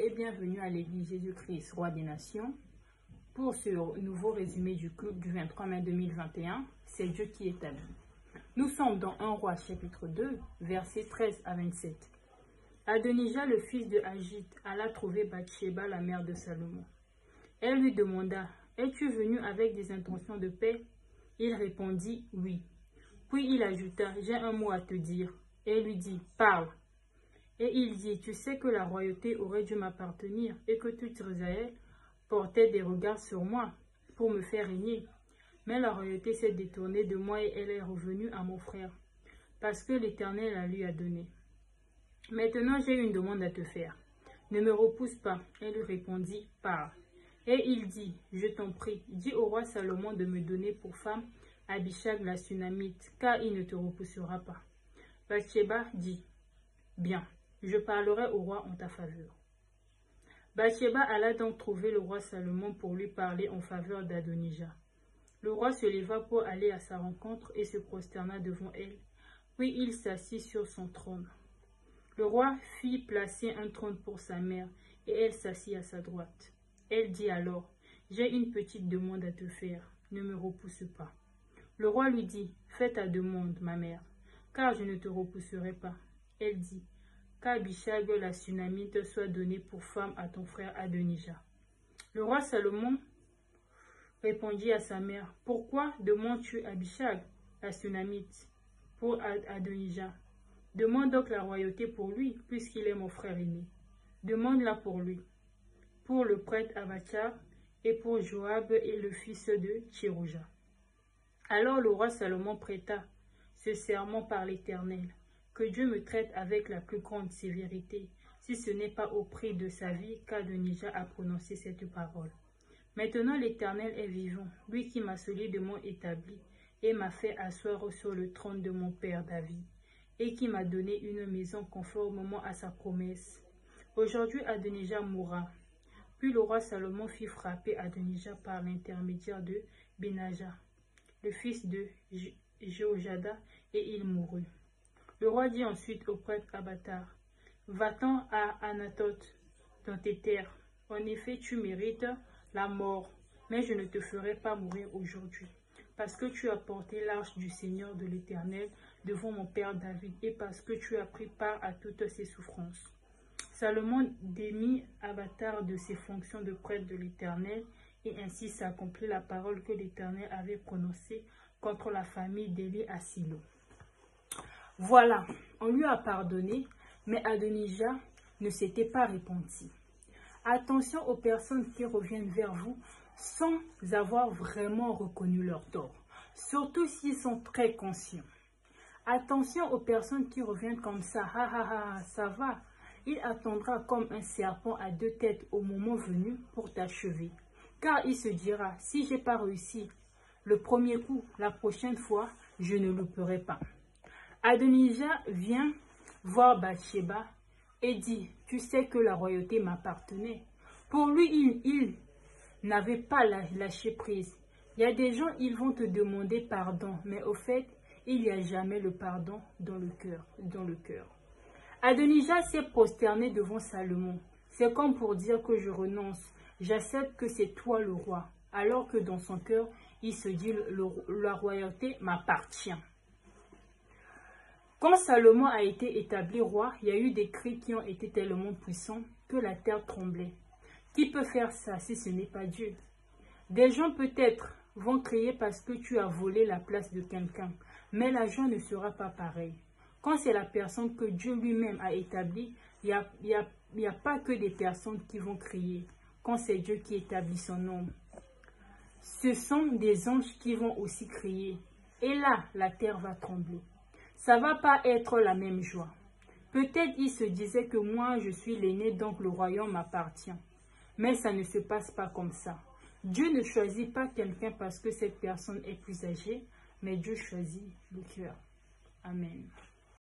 et bienvenue à l'Église Jésus-Christ, Roi des Nations. Pour ce nouveau résumé du culte du 23 mai 2021, c'est Dieu qui établit. Nous sommes dans 1 Roi chapitre 2, versets 13 à 27. Adonija, le fils de Hagit, alla trouver Bathsheba, la mère de Salomon. Elle lui demanda, « Es-tu venu avec des intentions de paix ?» Il répondit, « Oui. » Puis il ajouta, « J'ai un mot à te dire. » Et elle lui dit, « Parle. » Et il dit, « Tu sais que la royauté aurait dû m'appartenir et que tout Israël portait des regards sur moi pour me faire régner. Mais la royauté s'est détournée de moi et elle est revenue à mon frère, parce que l'Éternel la lui a donné. Maintenant, j'ai une demande à te faire. Ne me repousse pas. » Elle lui répondit, « Parle. » Et il dit, « Je t'en prie, dis au roi Salomon de me donner pour femme Abishag la Sunamite, car il ne te repoussera pas. » Bathsheba dit, « Bien, je parlerai au roi en ta faveur. » Bathsheba alla donc trouver le roi Salomon pour lui parler en faveur d'Adonija. Le roi se leva pour aller à sa rencontre et se prosterna devant elle. Puis il s'assit sur son trône. Le roi fit placer un trône pour sa mère et elle s'assit à sa droite. Elle dit alors, « J'ai une petite demande à te faire, ne me repousse pas. » Le roi lui dit, « Fais ta demande, ma mère, car je ne te repousserai pas. » Elle dit, « Qu'Abishag la Sunamite soit donnée pour femme à ton frère Adonija. » Le roi Salomon répondit à sa mère, « Pourquoi demandes-tu Abishag la Sunamite pour Adonija? Demande donc la royauté pour lui, puisqu'il est mon frère aîné. Demande-la pour lui, pour le prêtre Abathar et pour Joab et le fils de Tchirouja. » Alors le roi Salomon prêta ce serment par l'Éternel, que Dieu me traite avec la plus grande sévérité, si ce n'est pas au prix de sa vie qu'Adonija a prononcé cette parole. Maintenant l'Éternel est vivant, lui qui m'a solidement établi et m'a fait asseoir sur le trône de mon père David, et qui m'a donné une maison conformément à sa promesse. Aujourd'hui Adonija mourra. Puis le roi Salomon fit frapper Adonija par l'intermédiaire de Benaja, le fils de Jéhojada, et il mourut. Le roi dit ensuite au prêtre Abathar, « Va-t'en à Anathoth, dans tes terres. En effet, tu mérites la mort, mais je ne te ferai pas mourir aujourd'hui, parce que tu as porté l'arche du Seigneur de l'Éternel devant mon père David, et parce que tu as pris part à toutes ses souffrances. » Salomon démit Abathar de ses fonctions de prêtre de l'Éternel, et ainsi s'accomplit la parole que l'Éternel avait prononcée contre la famille d'Éli à Silo. Voilà, on lui a pardonné, mais Adonija ne s'était pas repenti. Attention aux personnes qui reviennent vers vous sans avoir vraiment reconnu leur tort, surtout s'ils sont très conscients. Attention aux personnes qui reviennent comme ça, ça va. Il attendra comme un serpent à deux têtes au moment venu pour t'achever. Car il se dira, si je n'ai pas réussi le premier coup, la prochaine fois, je ne louperai pas. Adonija vient voir Bathsheba et dit, tu sais que la royauté m'appartenait. Pour lui, il n'avait pas lâché prise. Il y a des gens, ils vont te demander pardon, mais au fait, il n'y a jamais le pardon dans le cœur. Adonija s'est prosterné devant Salomon. C'est comme pour dire que je renonce. J'accepte que c'est toi le roi. Alors que dans son cœur, il se dit la royauté m'appartient. Quand Salomon a été établi roi, il y a eu des cris qui ont été tellement puissants que la terre tremblait. Qui peut faire ça si ce n'est pas Dieu? Des gens peut-être vont crier parce que tu as volé la place de quelqu'un, mais la joie ne sera pas pareille. Quand c'est la personne que Dieu lui-même a établie, il n'y a pas que des personnes qui vont crier. Quand c'est Dieu qui établit son nom, ce sont des anges qui vont aussi crier. Et là, la terre va trembler. Ça ne va pas être la même joie. Peut-être il se disait que moi, je suis l'aîné, donc le royaume m'appartient. Mais ça ne se passe pas comme ça. Dieu ne choisit pas quelqu'un parce que cette personne est plus âgée, mais Dieu choisit le cœur. Amen.